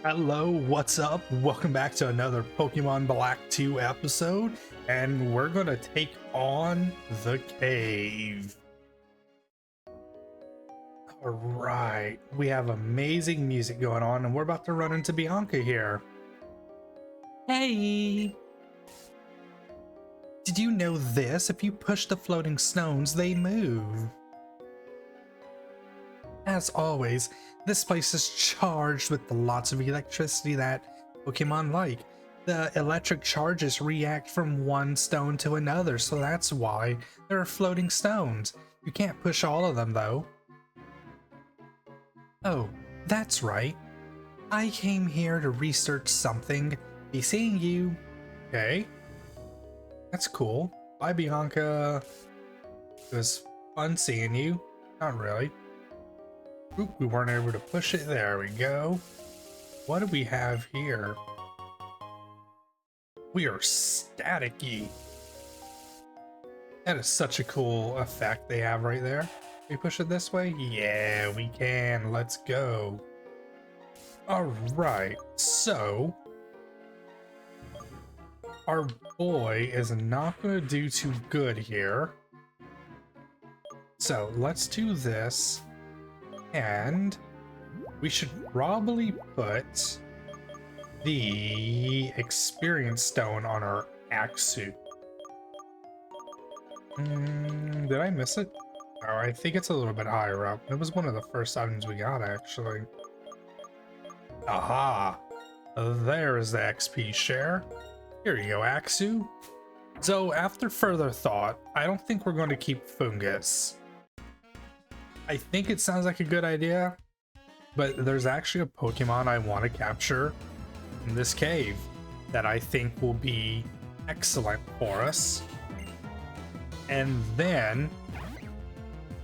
Hello, what's up? Welcome back to another Pokemon Black 2 episode, and we're gonna take on the cave. Alright, we have amazing music going on, and we're about to run into Bianca here. Hey! Did you know this? If you push the floating stones, they move. As always, this place is charged with lots of electricity that Pokemon like. The electric charges react from one stone to another, so that's why there are floating stones. You can't push all of them though. Oh, that's right. I came here to research something. Be seeing you. Okay. That's cool. Bye, Bianca. It was fun seeing you. Not really. Oop, we weren't able to push it. There we go. What do we have here? We are staticky. That is such a cool effect they have right there. Can we push it this way? Yeah, we can. Let's go. Alright, so our boy is not going to do too good here. So let's do this. And we should probably put the experience stone on our Axew. Did I miss it? Oh, I think it's a little bit higher up. It was one of the first items we got, actually. Aha! There is the XP share. Here you go, Axew. So, after further thought, I don't think we're going to keep Fungus. I think it sounds like a good idea, but there's actually a Pokemon I want to capture in this cave that I think will be excellent for us. And then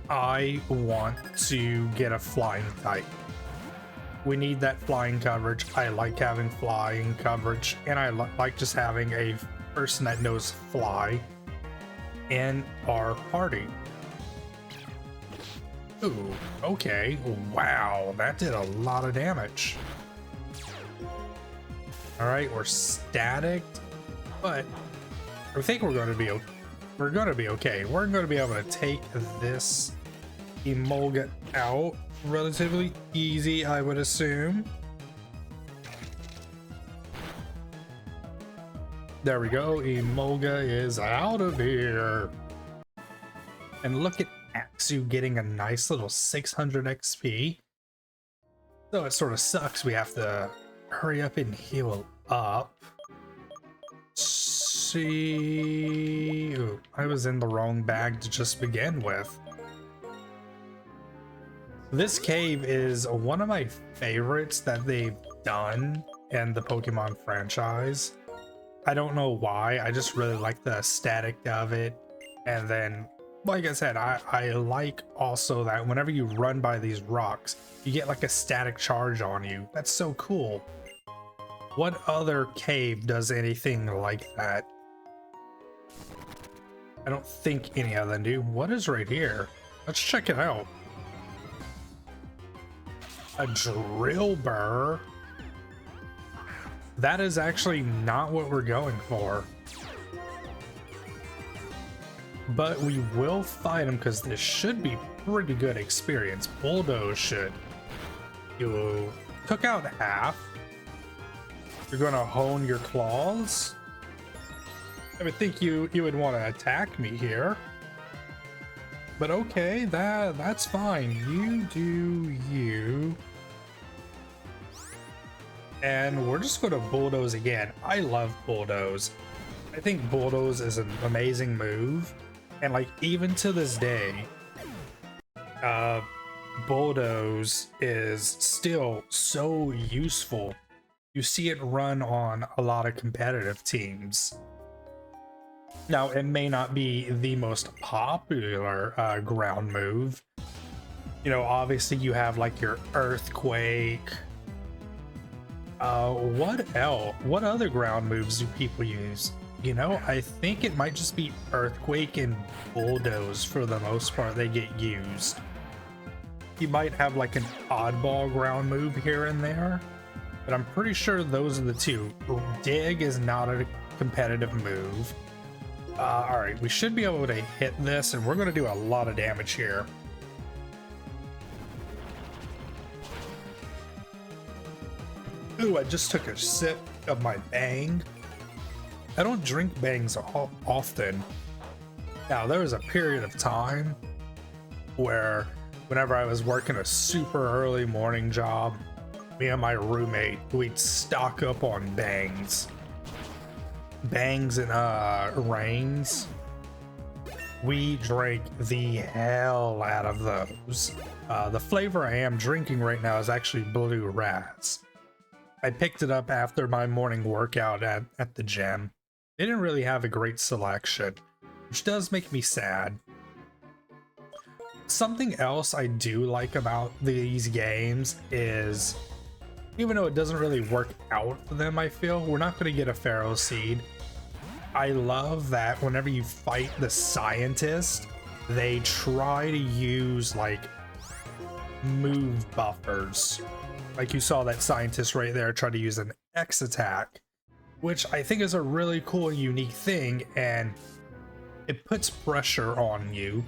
I want to get a flying type. We need that flying coverage. I like having flying coverage, and I like just having a person that knows fly in our party. Ooh, okay. Wow, that did a lot of damage. Alright, we're static, but I think we're gonna be okay. We're gonna be okay. We're gonna be able to take this Emolga out relatively easy, I would assume. There we go. Emolga is out of here. And look at Axew getting a nice little 600 XP. So it sort of sucks. We have to hurry up and heal up. See, ooh, I was in the wrong bag to just begin with. This cave is one of my favorites that they've done in the Pokemon franchise. I don't know why. I just really like the aesthetic of it. And then, like I said, I like also that whenever you run by these rocks, you get like a static charge on you. That's so cool. What other cave does anything like that? I don't think any of them do. What is right here? Let's check it out. A drill burr. That is actually not what we're going for. But we will fight him because this should be pretty good experience. Bulldoze should. You took out half. You're gonna hone your claws. I would think you would want to attack me here. But okay, that's fine. You do you. And we're just gonna bulldoze again. I love bulldoze. I think bulldoze is an amazing move. And like even to this day, bulldoze is still so useful. You see it run on a lot of competitive teams. Now, it may not be the most popular ground move. You know, obviously you have like your Earthquake. What else? What other ground moves do people use? You know, I think it might just be Earthquake and Bulldoze for the most part they get used. You might have like an oddball ground move here and there, but I'm pretty sure those are the two. Dig is not a competitive move. All right, we should be able to hit this, and we're going to do a lot of damage here. Ooh, I just took a sip of my Bang. I don't drink Bangs often. Now, there was a period of time where whenever I was working a super early morning job, me and my roommate, we'd stock up on Bangs. Bangs and Reigns. We drank the hell out of those. The flavor I am drinking right now is actually Blue Raz. I picked it up after my morning workout at the gym. They didn't really have a great selection, which does make me sad. Something else I do like about these games is, even though it doesn't really work out for them, I feel, we're not going to get a Pharaoh Seed. I love that whenever you fight the scientist, they try to use like move buffers. Like you saw that scientist right there try to use an X attack, which I think is a really cool and unique thing, and it puts pressure on you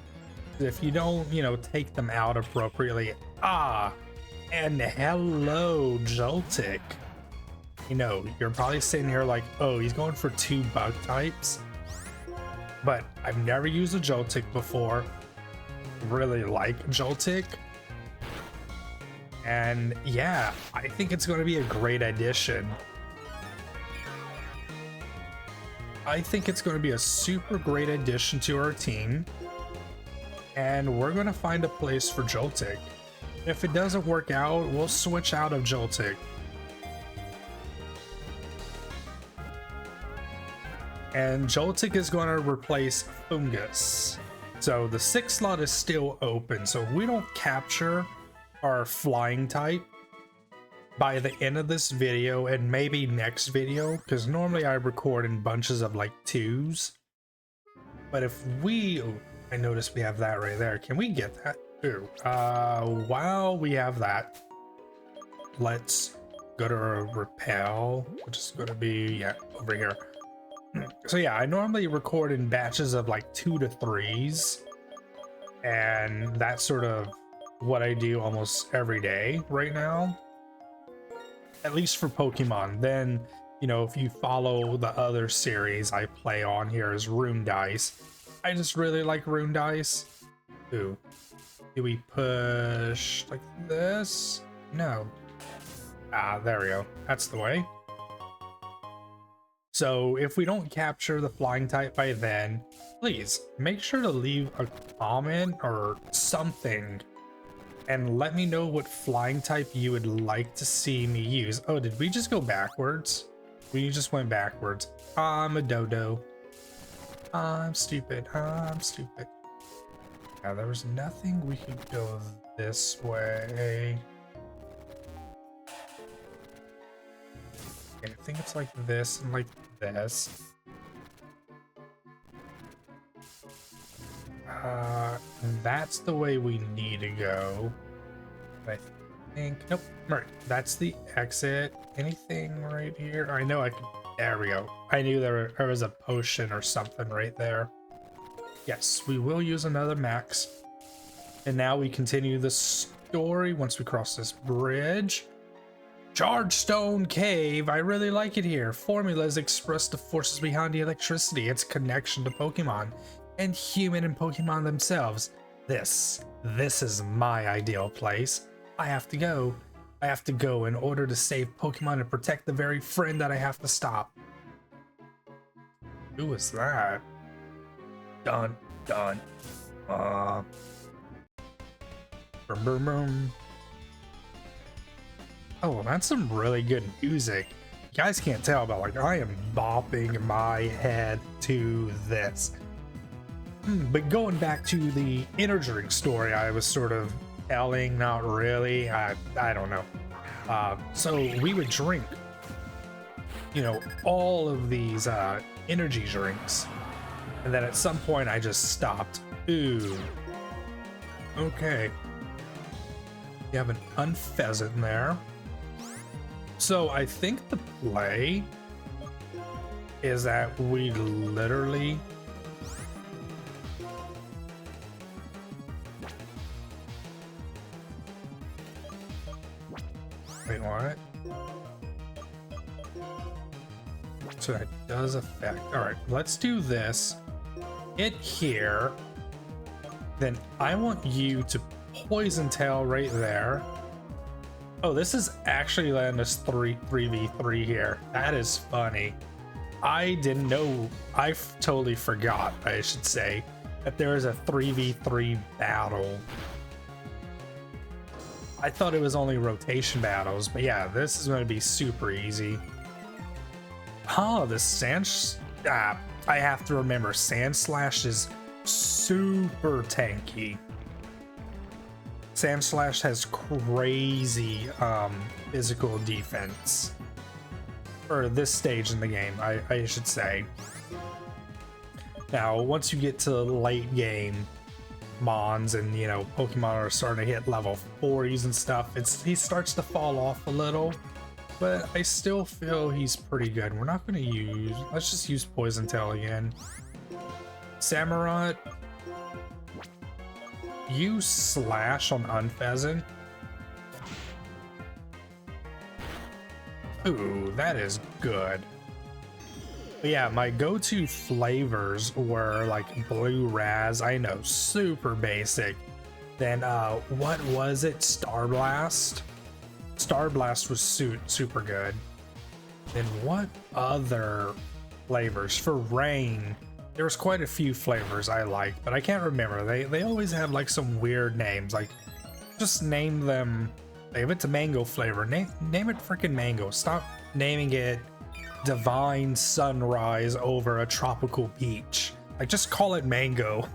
if you don't, you know, take them out appropriately. And hello, Joltik. You know, you're probably sitting here like, oh, he's going for 2 bug types. But I've never used a Joltik before. Really like Joltik. And yeah, I think it's going to be a great addition. I think it's going to be a super great addition to our team. And we're going to find a place for Joltik. If it doesn't work out, we'll switch out of Joltik. And Joltik is going to replace Foongus. So the 6th slot is still open. So if we don't capture our flying type by the end of this video and maybe next video, because normally I record in bunches of like 2s. But if we... Oh, I noticed we have that right there. Can we get that? Ooh. While we have that, let's go to repel, which is going to be, yeah, over here. So yeah, I normally record in batches of like 2 to 3s, and that's sort of what I do almost every day right now, at least for Pokemon. Then, you know, if you follow the other series I play on here is Rune Dice. I just really like Rune Dice. Ooh. Do we push like this? No. There we go. That's the way. So if we don't capture the flying type by then, please make sure to leave a comment or something and let me know what flying type you would like to see me use. Oh, did we just go backwards? We just went backwards. I'm a dodo. I'm stupid. I'm stupid. Now there was nothing we could go this way. Okay, I think it's like this and like this. That's the way we need to go. I think, nope, right, that's the exit. Anything right here? I know I could, there we go. I knew there was a potion or something right there. Yes, we will use another max. And now we continue the story once we cross this bridge. Chargestone Cave, I really like it here. Formulas express the forces behind the electricity, its connection to Pokemon, and human and Pokemon themselves. This is my ideal place. I have to go. I have to go in order to save Pokemon and protect the very friend that I have to stop. Who was that? Dun, dun. Boom, boom, boom. Oh, that's some really good music. You guys can't tell, but like I am bopping my head to this. But going back to the inner drink story I was sort of telling, not really, I don't know. So we would drink, you know, all of these energy drinks. And then at some point I just stopped. Ooh. Okay. You have an Unpheasant in there. So I think the play is that we literally wait, what? So that does affect. All right, let's do this. Hit here. Then I want you to poison tail right there. Oh, this is actually letting us 3v3 here. That is funny. I didn't know. I totally forgot, I should say, that there is a 3v3 battle. I thought it was only rotation battles, but yeah, this is going to be super easy. Oh, the sand. I have to remember, Sandslash is super tanky. Sandslash has crazy physical defense for this stage in the game, I should say. Now, once you get to late game Mons and, you know, Pokemon are starting to hit level 40s and stuff, he starts to fall off a little, but I still feel he's pretty good. We're not going to use, let's just use Poison Tail again. Samurott, use Slash on Unfezant. Ooh, that is good. But yeah, my go-to flavors were like Blue Raz, I know, super basic. Then what was it? Starblast? Starblast was super good. Then what other flavors? For Rain, there was quite a few flavors I liked, but I can't remember. They always had like some weird names. Like, just name them. If it's a mango flavor, name it freaking mango. Stop naming it Divine Sunrise over a tropical peach. Like, just call it mango.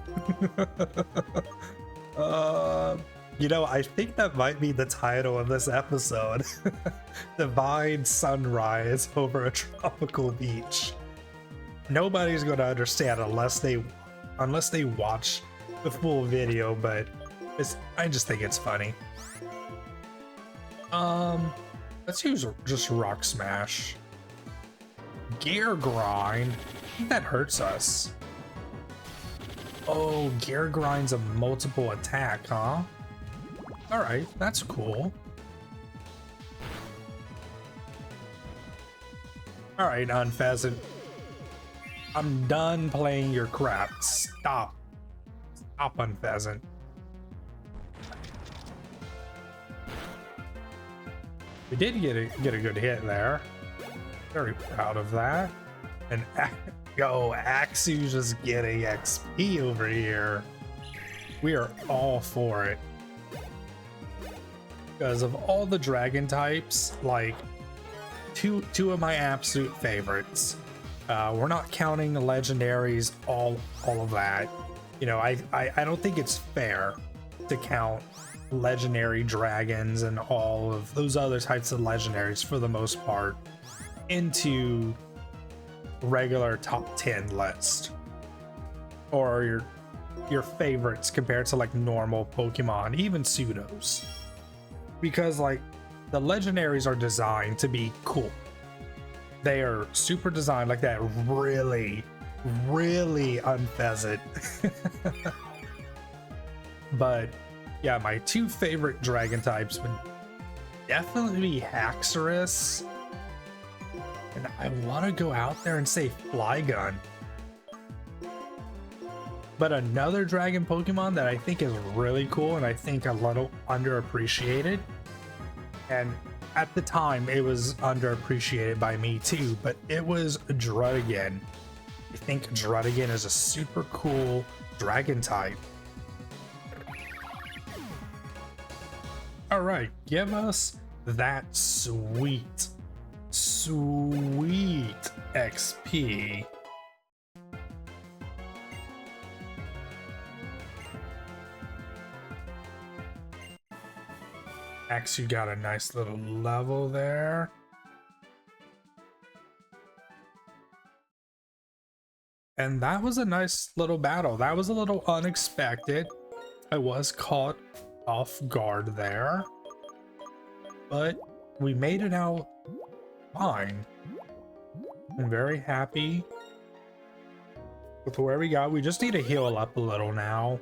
You know, I think that might be the title of this episode. Divine Sunrise over a tropical beach. Nobody's going to understand unless they watch the full video, but I just think it's funny. Let's use just Rock Smash. Gear Grind, I think that hurts us. Oh, Gear Grind's a multiple attack, huh? Alright, that's cool. Alright, Unfezant. I'm done playing your crap. Stop. Stop, Unfezant. We did get a good hit there. Very proud of that. And Axew's just getting XP over here. We are all for it. Because of all the dragon types, like two of my absolute favorites. We're not counting the legendaries, all of that. You know, I don't think it's fair to count legendary dragons and all of those other types of legendaries for the most part into regular top 10 list, or your favorites compared to like normal Pokemon, even pseudos, because like the legendaries are designed to be cool. They are super designed like that, really Unfezant. But yeah, my two favorite dragon types would definitely be Haxorus, and I want to go out there and say Flygon. But another dragon Pokemon that I think is really cool and I think a little underappreciated, and at the time it was underappreciated by me too, but it was Druddigon. I think Druddigon is a super cool dragon type. All right, give us that sweet XP. Axew got a nice little level there. And that was a nice little battle. That was a little unexpected. I was caught off guard there, but we made it out fine. I'm very happy with where we got. We just need to heal up a little now.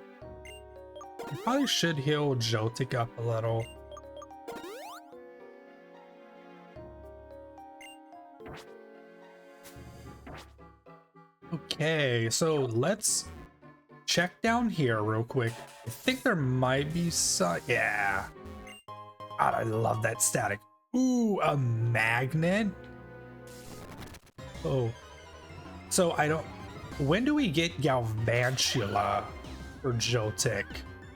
We probably should heal Joltik up a little. Okay, so let's check down here real quick. I think there might be some. Yeah. God, I love that static. Ooh, a magnet. Oh. So I don't. When do we get Galvantula for Joltik?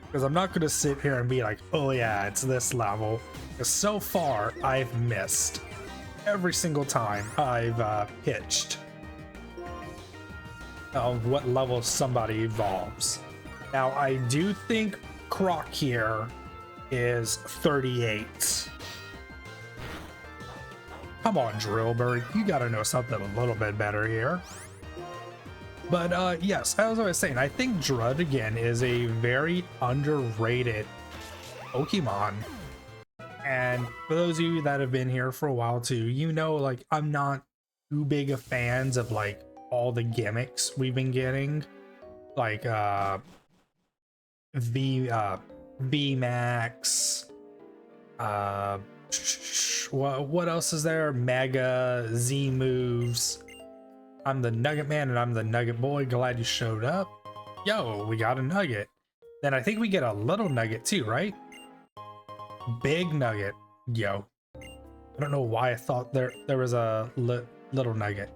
Because I'm not going to sit here and be like, oh yeah, it's this level. Because so far, I've missed every single time I've pitched of what level somebody evolves. Now, I do think Croc here is 38. Come on, Drillbur, you gotta know something a little bit better here. But yes, as I was saying, I think Druddigon is a very underrated Pokemon. And for those of you that have been here for a while too, you know, like, I'm not too big of fans of like all the gimmicks we've been getting, like VMAX, what else is there? Mega Z moves. I'm the Nugget Man and I'm the Nugget Boy. Glad you showed up. Yo, we got a Nugget. Then I think we get a little Nugget too, right? Big Nugget. Yo, I don't know why I thought there was a little Nugget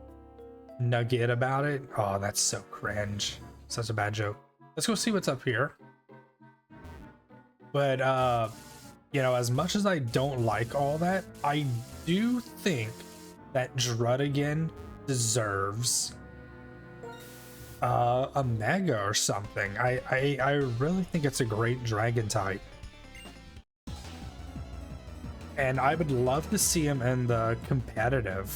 about it. Oh, that's so cringe. Such a bad joke. Let's go see what's up here. But you know, as much as I don't like all that, I do think that Druddigon deserves a Mega or something. I really think it's a great dragon type. And I would love to see him in the competitive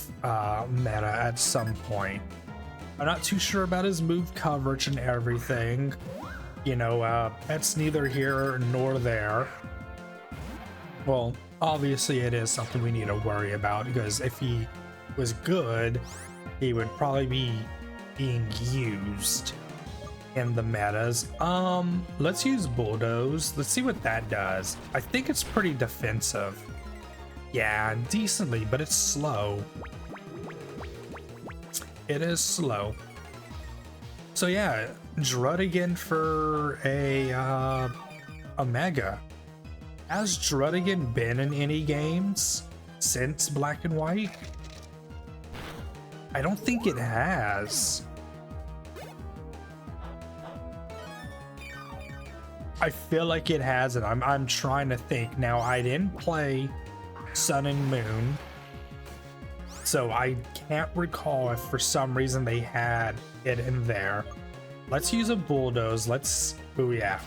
meta at some point. I'm not too sure about his move coverage and everything. You know, that's neither here nor there. Well, obviously it is something we need to worry about, because if he was good, he would probably be being used in the metas. Let's use Bulldoze. Let's see what that does. I think it's pretty defensive. Yeah, decently, but it's slow. It is slow. So yeah, Druddigon for a Mega. Has Druddigon been in any games since Black and White? I don't think it has. I feel like it hasn't. I'm trying to think. Now, I didn't play Sun and Moon, so I can't recall if for some reason they had it in there. Let's use a Bulldoze. Oh yeah.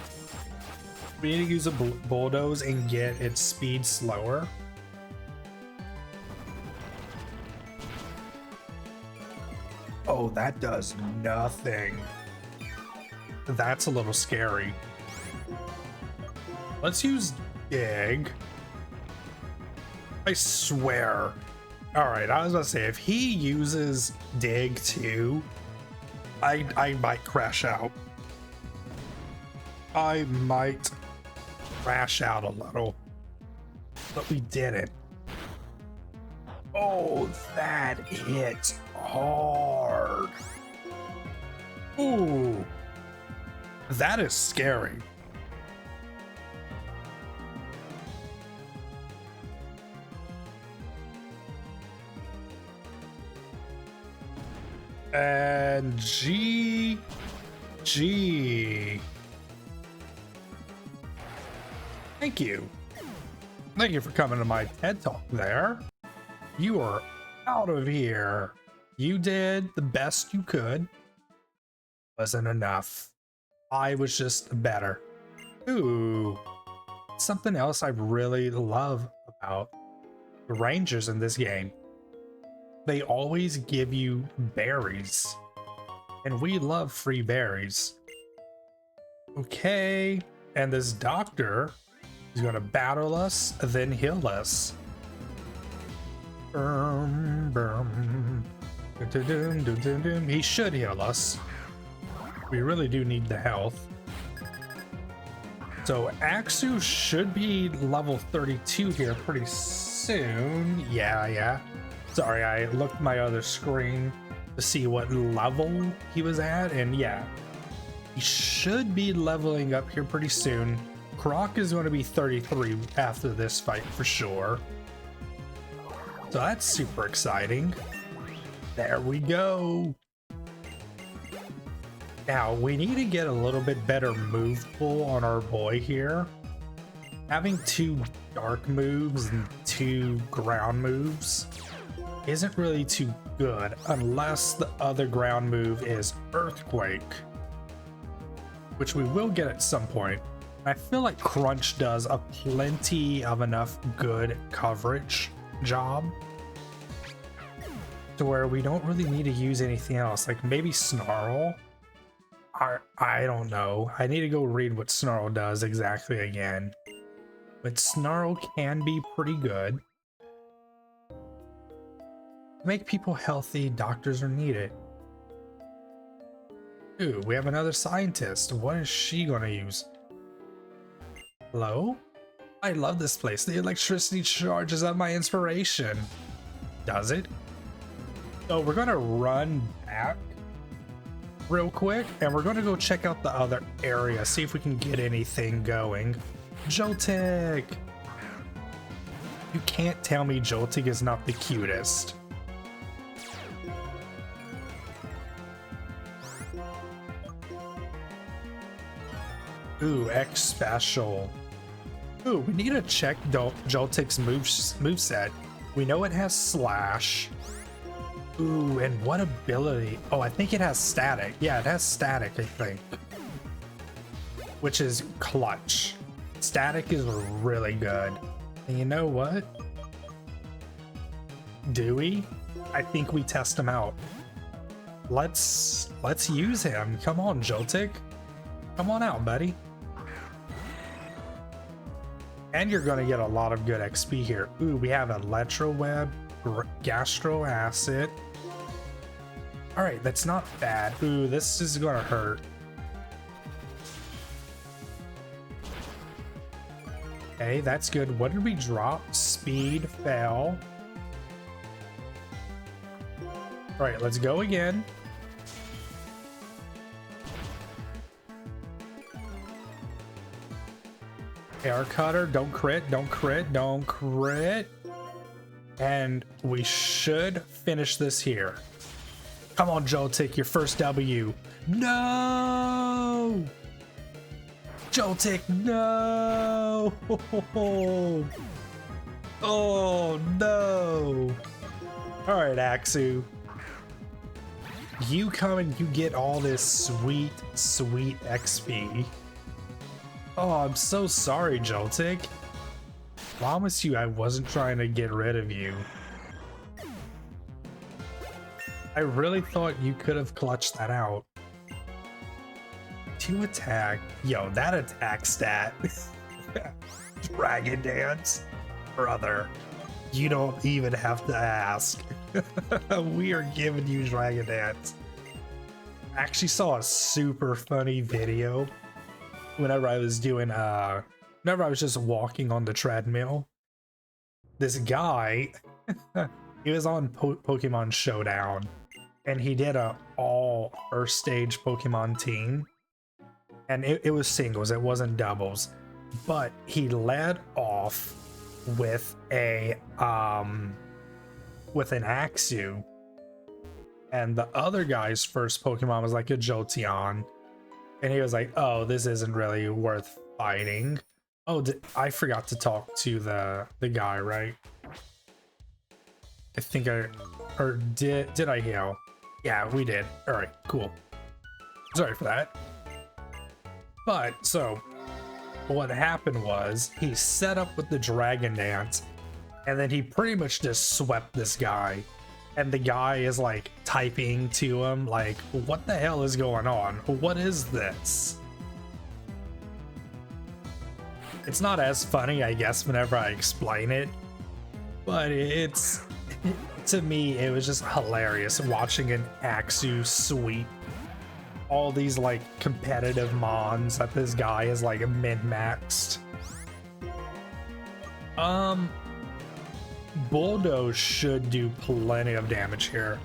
We need to use a Bulldoze and get its speed slower. Oh, that does nothing. That's a little scary. Let's use Dig. I swear. Alright, I was about to say, if he uses Dig too, I might crash out. I might crash out a little. But we didn't. Oh, that hit hard. Ooh. That is scary. And GG. Thank you. Thank you for coming to my TED Talk there. You are out of here. You did the best you could. Wasn't enough. I was just better. Ooh. Something else I really love about the Rangers in this game. They always give you berries. And we love free berries. Okay. And this doctor is going to battle us, then heal us. He should heal us. We really do need the health. So Axu should be level 32 here pretty soon. Yeah. Sorry, I looked at my other screen to see what level he was at, and yeah, he should be leveling up here pretty soon. Croc is going to be 33 after this fight for sure. So that's super exciting. There we go. Now, we need to get a little bit better move pool on our boy here. Having 2 dark moves and 2 ground moves isn't really too good unless the other ground move is Earthquake, which we will get at some point. I feel like Crunch does a plenty of enough good coverage job to where we don't really need to use anything else, like maybe Snarl. I don't know. I need to go read what Snarl does exactly again. But Snarl can be pretty good. To make people healthy, doctors are needed. Ooh, we have another scientist. What is she gonna use? Hello? I love this place. The electricity charges up my inspiration. Does it? So we're gonna run back real quick, and we're gonna go check out the other area, see if we can get anything going. Joltik! You can't tell me Joltik is not the cutest. Ooh, X special. Ooh, we need to check Joltik's moveset. We know it has Slash. Ooh, and what ability? Oh, I think it has Static. Yeah, it has Static, I think. Which is clutch. Static is really good. And you know what? Do we? I think we test him out. Let's use him. Come on, Joltik. Come on out, buddy. And you're gonna get a lot of good XP here. Ooh, we have Electro Web, Gastro Acid. All right, that's not bad. Ooh, this is gonna hurt. Okay, that's good. What did we drop? Speed, fail. All right, let's go again. Air Cutter, don't crit, don't crit, don't crit. And we should finish this here. Come on, Joltik, your first W. No! Joltik, no! Oh, no! Alright, Axu. You come and you get all this sweet, sweet XP. Oh, I'm so sorry, Joltik. Promise you I wasn't trying to get rid of you. I really thought you could have clutched that out. 2 attack. Yo, that attack stat. Dragon Dance. Brother, you don't even have to ask. We are giving you Dragon Dance. I actually saw a super funny video whenever I was doing whenever I was just walking on the treadmill. This guy he was on Pokemon Showdown, and he did a all first stage Pokemon team, and it was singles, it wasn't doubles, but he led off with a with an Axu, and the other guy's first Pokemon was like a Jolteon. And he was like, oh, this isn't really worth fighting. Oh, I forgot to talk to the guy, right? I think did I heal? Yeah, we did. All right, cool. Sorry for that. But, so, what happened was, he set up with the Dragon Dance, and then he pretty much just swept this guy. And the guy is like typing to him like, what the hell is going on? What is this? It's not as funny, I guess, whenever I explain it, but it's to me, it was just hilarious watching an Axu sweep all these like competitive mons that this guy is like min-maxed. Bulldoze should do plenty of damage here.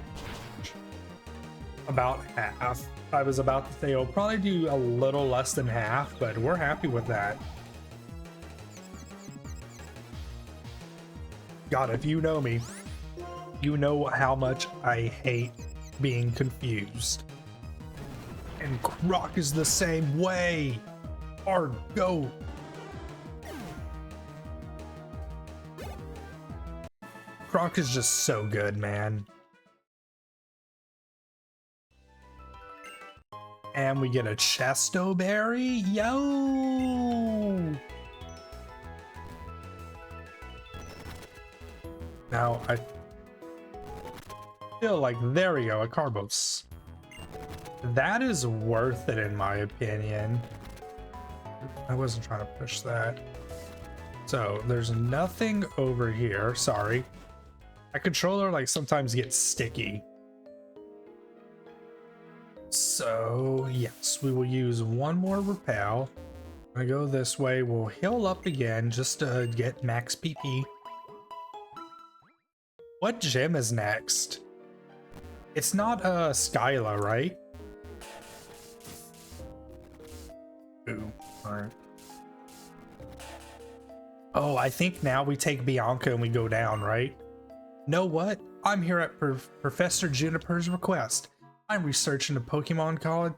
About half. I was about to say it'll probably do a little less than half, but we're happy with that. God, if you know me, you know how much I hate being confused. And Croc is the same way. Go. Croc is just so good, man. And we get a Chesto Berry. Yo! Now I feel like, there we go, a Carbos. That is worth it in my opinion. I wasn't trying to push that. So there's nothing over here. Sorry. My controller like sometimes gets sticky. So yes, we will use one more repel. I go this way. We'll heal up again just to get max PP. What gym is next? It's not Skyla, right? Ooh, alright. Oh, I think now we take Bianca and we go down, right? Know what? I'm here at Professor Juniper's request. I'm researching a Pokemon called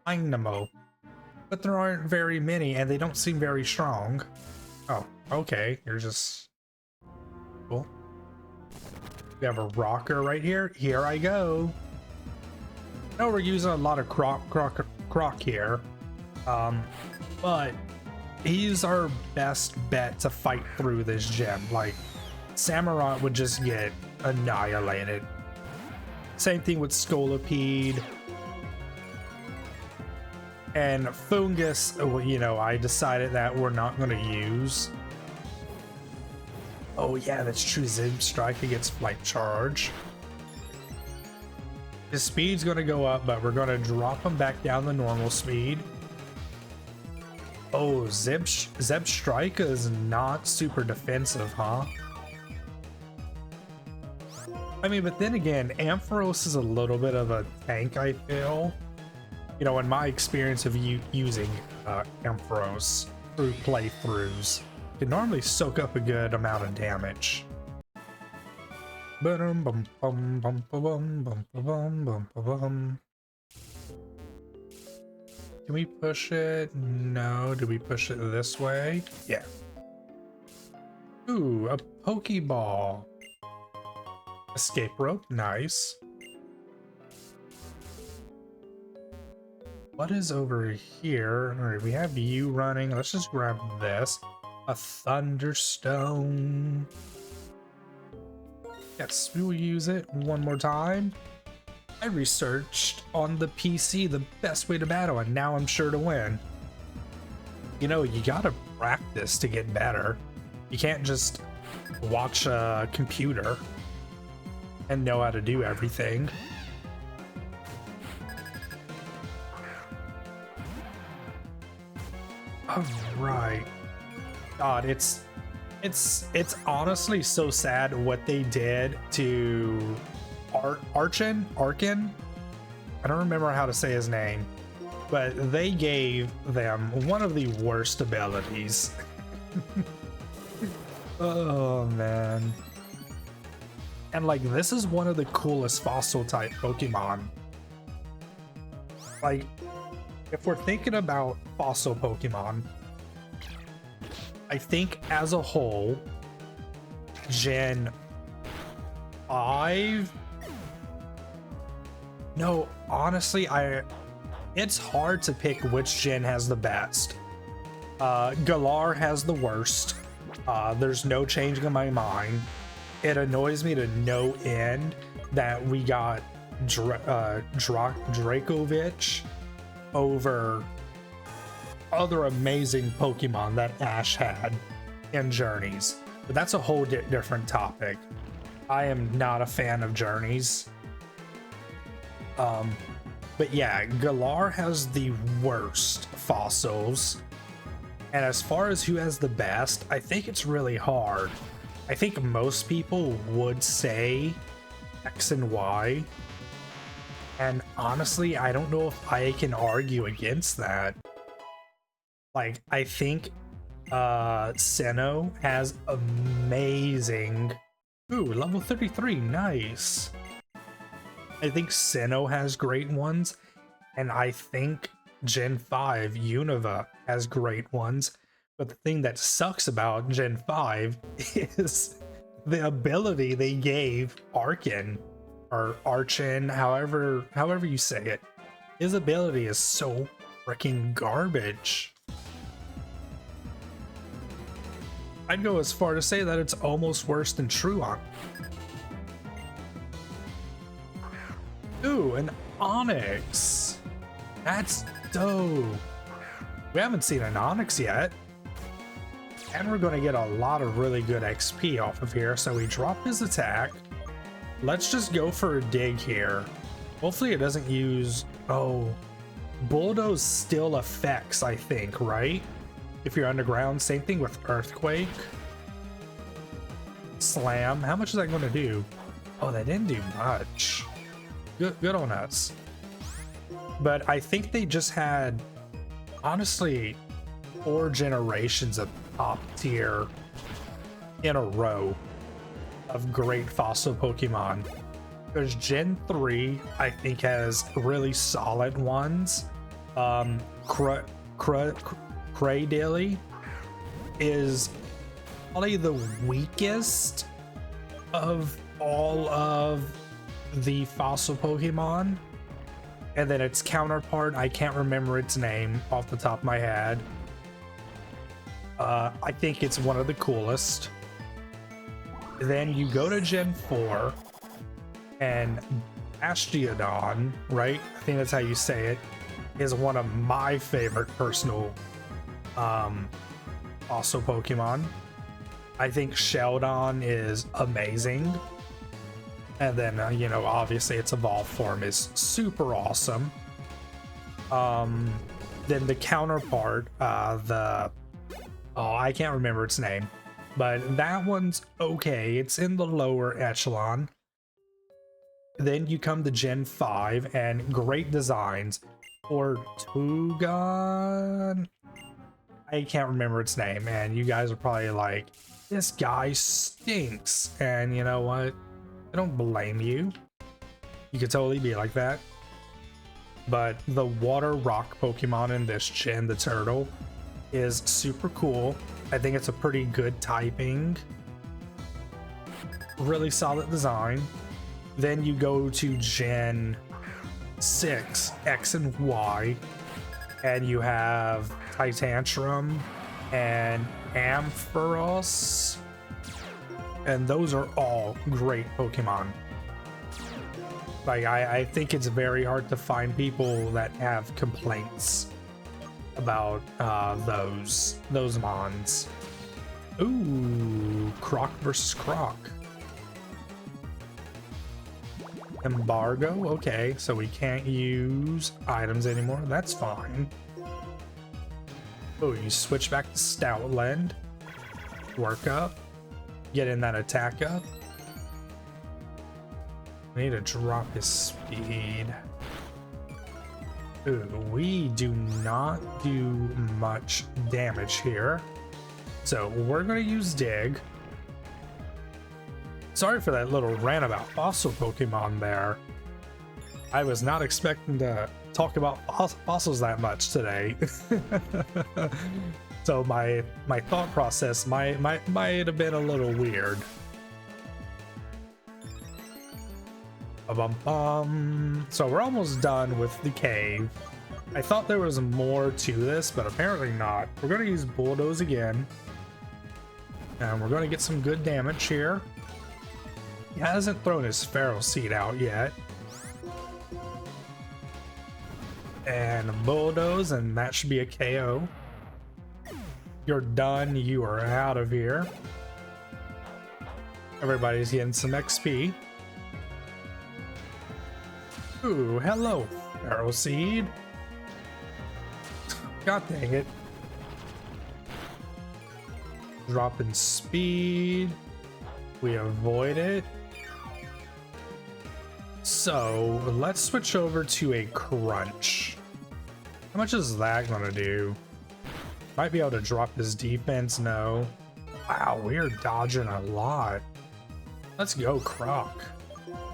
Dynamo, but there aren't very many and they don't seem very strong. Oh, okay. You're just cool. We have a rocker right here. Here I go. No, we're using a lot of Croc here. But he's our best bet to fight through this gym. Like, Samurott would just get annihilated. Same thing with Scolipede. And Fungus, you know, I decided that we're not going to use. Oh yeah, that's true. Zebstrika gets Flight Charge. His speed's going to go up, but we're going to drop him back down to normal speed. Oh, Zebstrika is not super defensive, huh? I mean, but then again, Ampharos is a little bit of a tank, I feel. You know, in my experience of using Ampharos through playthroughs, can normally soak up a good amount of damage. Can we push it? No. Do we push it this way? Yeah. Ooh, a Pokeball. Escape rope, nice. What is over here? All right, we have you running. Let's just grab this. A Thunderstone. Yes, we will use it one more time. I researched on the PC the best way to battle, and now I'm sure to win. You know, you gotta practice to get better. You can't just watch a computer and know how to do everything. All right. God, it's honestly so sad what they did to Arkin. I don't remember how to say his name, but they gave them one of the worst abilities. Oh man. And like, this is one of the coolest fossil type Pokemon. Like, if we're thinking about fossil Pokemon, I think as a whole, Gen 5. No, honestly, it's hard to pick which gen has the best. Galar has the worst. There's no changing in my mind. It annoys me to no end that we got Dracovic over other amazing Pokemon that Ash had in Journeys. But that's a whole different topic. I am not a fan of journeys. But yeah, Galar has the worst fossils. And as far as who has the best, I think it's really hard. I think most people would say X and Y. And honestly, I don't know if I can argue against that. Like, I think Sinnoh has amazing... Ooh, level 33, nice. I think Sinnoh has great ones, and I think Gen 5 Unova has great ones. But the thing that sucks about Gen 5 is the ability they gave Arkin, or Archin, however you say it. His ability is so freaking garbage. I'd go as far to say that it's almost worse than Truant. Ooh, an Onyx. That's dope. We haven't seen an Onyx yet. And we're going to get a lot of really good XP off of here. So we drop his attack. Let's just go for a dig here. Hopefully it doesn't use... Oh, Bulldoze still affects, I think, right? If you're underground. Same thing with Earthquake. Slam. How much is that going to do? Oh, that didn't do much. Good on us. But I think they just had, honestly, 4 generations of top tier in a row of great fossil Pokemon. There's Gen 3, I think, has really solid ones. Cradily is probably the weakest of all of the fossil Pokemon, and then its counterpart, I can't remember its name off the top of my head. I think it's one of the coolest. Then you go to Gen 4 and Bastiodon, right? I think that's how you say it, is one of my favorite personal fossil Pokemon. I think Sheldon is amazing. And then, you know, obviously its evolved form is super awesome. Then the counterpart, I can't remember its name, but that one's okay. It's in the lower echelon. Then you come to Gen 5 and great designs for Tugon. I can't remember its name, and you guys are probably like, this guy stinks. And you know what? I don't blame you. You could totally be like that. But the water rock Pokemon in this gen, the turtle, is super cool. I think it's a pretty good typing. Really solid design. Then you go to Gen 6, X and Y, and you have Titantrum and Ampharos. And those are all great Pokemon. Like, I think it's very hard to find people that have complaints about those mons. Ooh, Croc versus Croc. Embargo, okay, so we can't use items anymore. That's fine. Oh, you switch back to Stoutland. Work up. Get in that attack up. We need to drop his speed. Ooh, we do not do much damage here. So we're going to use Dig. Sorry for that little rant about fossil Pokemon there. I was not expecting to talk about fossils that much today. So my thought process might have been a little weird. So we're almost done with the cave. I thought there was more to this, but apparently not. We're going to use Bulldoze again. And we're going to get some good damage here. He hasn't thrown his Feral Seed out yet. And Bulldoze, and that should be a KO. You're done. You are out of here. Everybody's getting some XP. Ooh, hello, Feral Seed. God dang it. Dropping speed. We avoid it. So let's switch over to a crunch. How much is that gonna do? Might be able to drop his defense. No. Wow, we're dodging a lot. Let's go, Croc.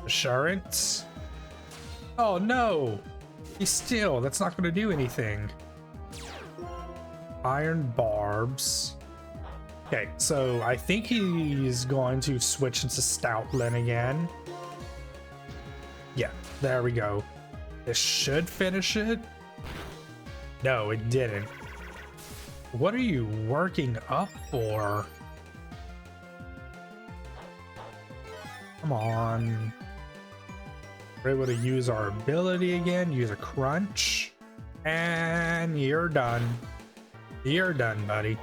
Assurance. Oh no! He's still. That's not gonna do anything. Iron barbs. Okay, so I think he's going to switch into Stoutland again. Yeah, there we go. This should finish it. No, it didn't. What are you working up for? Come on. We're able to use our ability again, use a crunch, and you're done. You're done, buddy.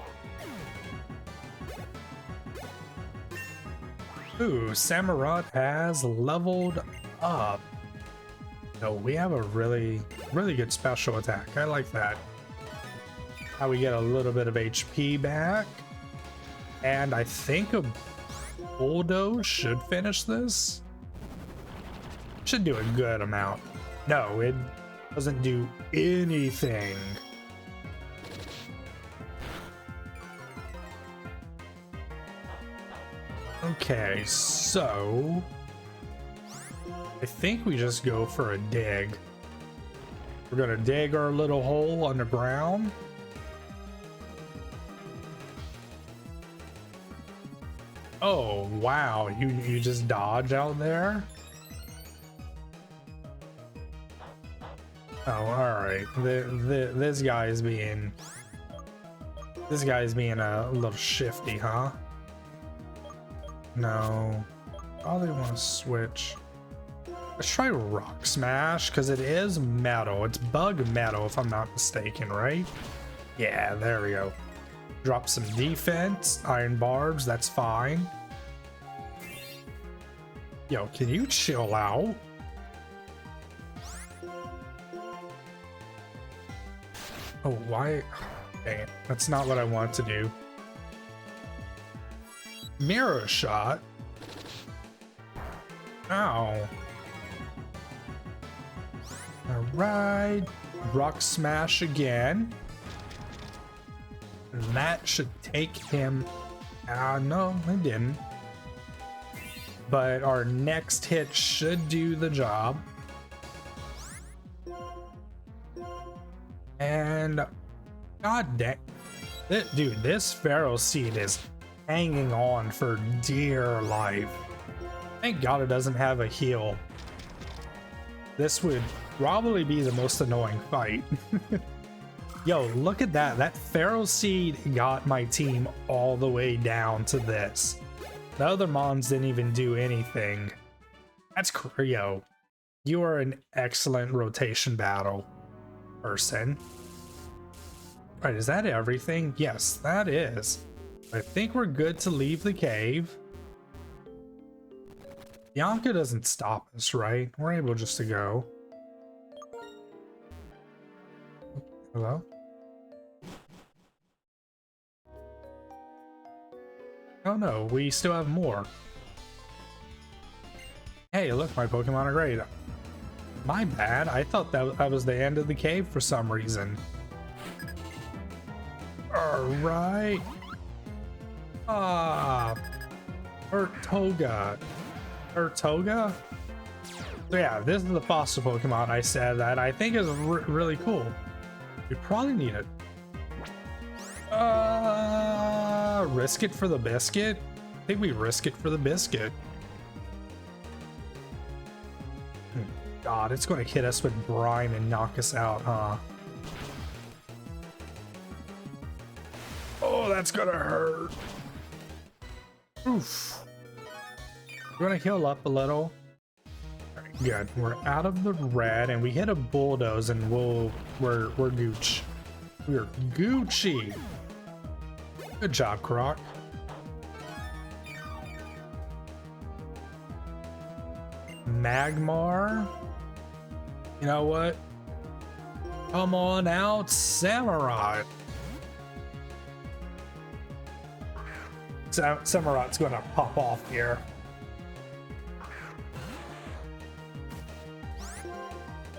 Ooh, Samurott has leveled up. No, we have a really good special attack. I like that. How we get a little bit of HP back. And I think a bulldoze should finish this. Should do a good amount. No, it doesn't do anything. Okay, so I think we just go for a dig. We're gonna dig our little hole underground. Oh wow, you just dodge out there? Oh, all right. This guy's being a little shifty, huh? No, probably want to switch. Let's try Rock Smash because it is metal. It's bug metal if I'm not mistaken, right? Yeah, there we go. Drop some defense, iron barbs. That's fine. Yo, can you chill out? Oh, why? Dang it. That's not what I want to do. Mirror shot. Ow. All right. Rock Smash again. And that should take him. No, it didn't. But our next hit should do the job. And god dang, dude, this Feral Seed is hanging on for dear life. Thank God it doesn't have a heal. This would probably be the most annoying fight. Yo, look at that. That Feral Seed got my team all the way down to this. The other mons didn't even do anything. That's yo. You are an excellent rotation battle person. Right, is that everything? Yes, that is. I think we're good to leave the cave. Bianca doesn't stop us, right? We're able just to go. Hello? Oh no, we still have more. Hey, look, my Pokemon are great. My bad, I thought that was the end of the cave for some reason. Alright. Ah, Urtoga. Urtoga? So yeah, this is the fossil Pokemon I said that I think is really cool. We probably need it. Risk it for the biscuit? I think we risk it for the biscuit. God, it's going to hit us with brine and knock us out, huh? Oh, that's gonna hurt. Oof. We're gonna heal up a little. All right, good. We're out of the red, and we hit a bulldoze, and we're Gooch. We're Gucci. Good job, Croc. Magmar. You know what? Come on out, Samurott. Samurott's gonna pop off here.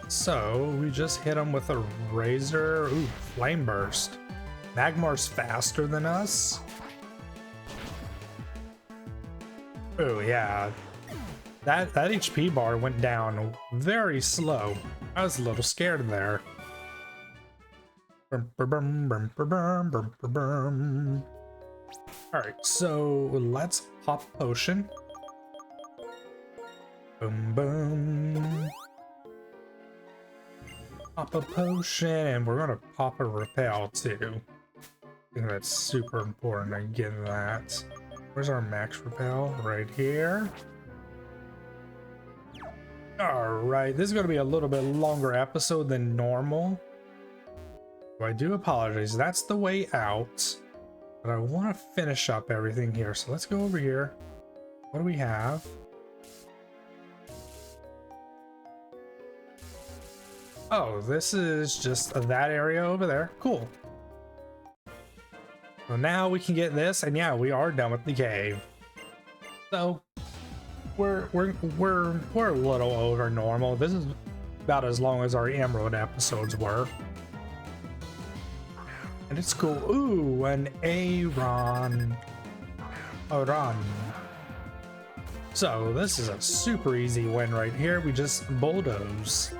So we just hit him with a Razor. Ooh, Flame Burst. Magmar's faster than us. Oh yeah, that HP bar went down very slow. I was a little scared there. All right, so let's pop potion. Boom boom. Pop a potion, and we're gonna pop a repel too. I think that's super important. I get that. Where's our max repel? Right here. All right, this is going to be a little bit longer episode than normal. So I do apologize. That's the way out. But I want to finish up everything here. So let's go over here. What do we have? Oh, this is just that area over there. Cool. So now we can get this, and yeah, we are done with the cave. So we're a little over normal. This is about as long as our Emerald episodes were. And it's cool. Ooh, an Aron. So this is a super easy win right here. We just bulldoze.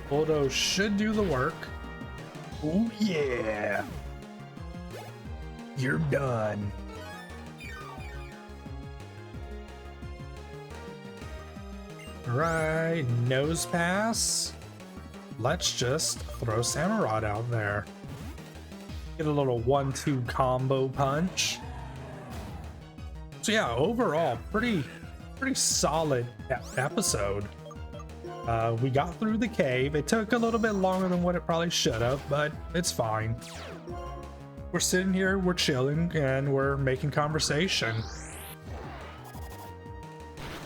Bulldoze should do the work. Oh yeah. You're done. Right, nose pass. Let's just throw Samurott out there. Get a little 1-2 combo punch. So yeah, overall, pretty solid episode. We got through the cave. It took a little bit longer than what it probably should have, but it's fine. We're sitting here, we're chilling, and we're making conversation.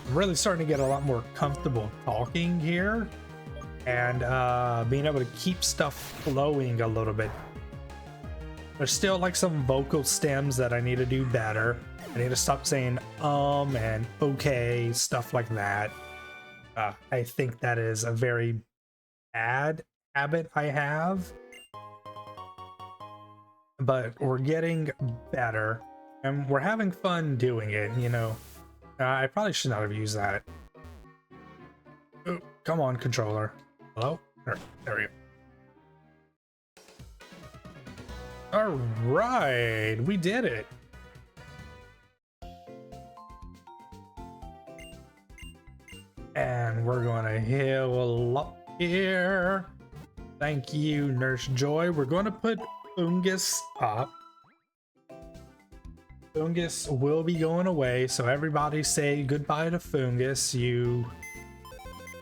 I'm really starting to get a lot more comfortable talking here, and being able to keep stuff flowing a little bit. There's still like some vocal stems that I need to do better. I need to stop saying and okay, stuff like that. I think that is a very bad habit I have, but we're getting better and we're having fun doing it, you know. I probably should not have used that. Oh, come on, controller. Hello? There we go. All right, we did it. And we're gonna heal up here. Thank you, Nurse Joy. We're gonna put Foongus up. Foongus will be going away, so everybody say goodbye to Foongus. You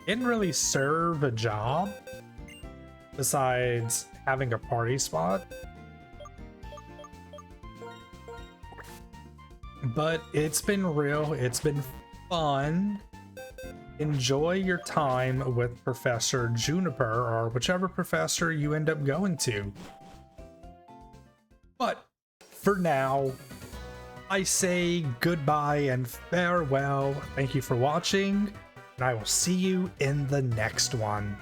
didn't really serve a job besides having a party spot. But it's been real, it's been fun. Enjoy your time with Professor Juniper, or whichever professor you end up going to. But for now, I say goodbye and farewell. Thank you for watching, and I will see you in the next one.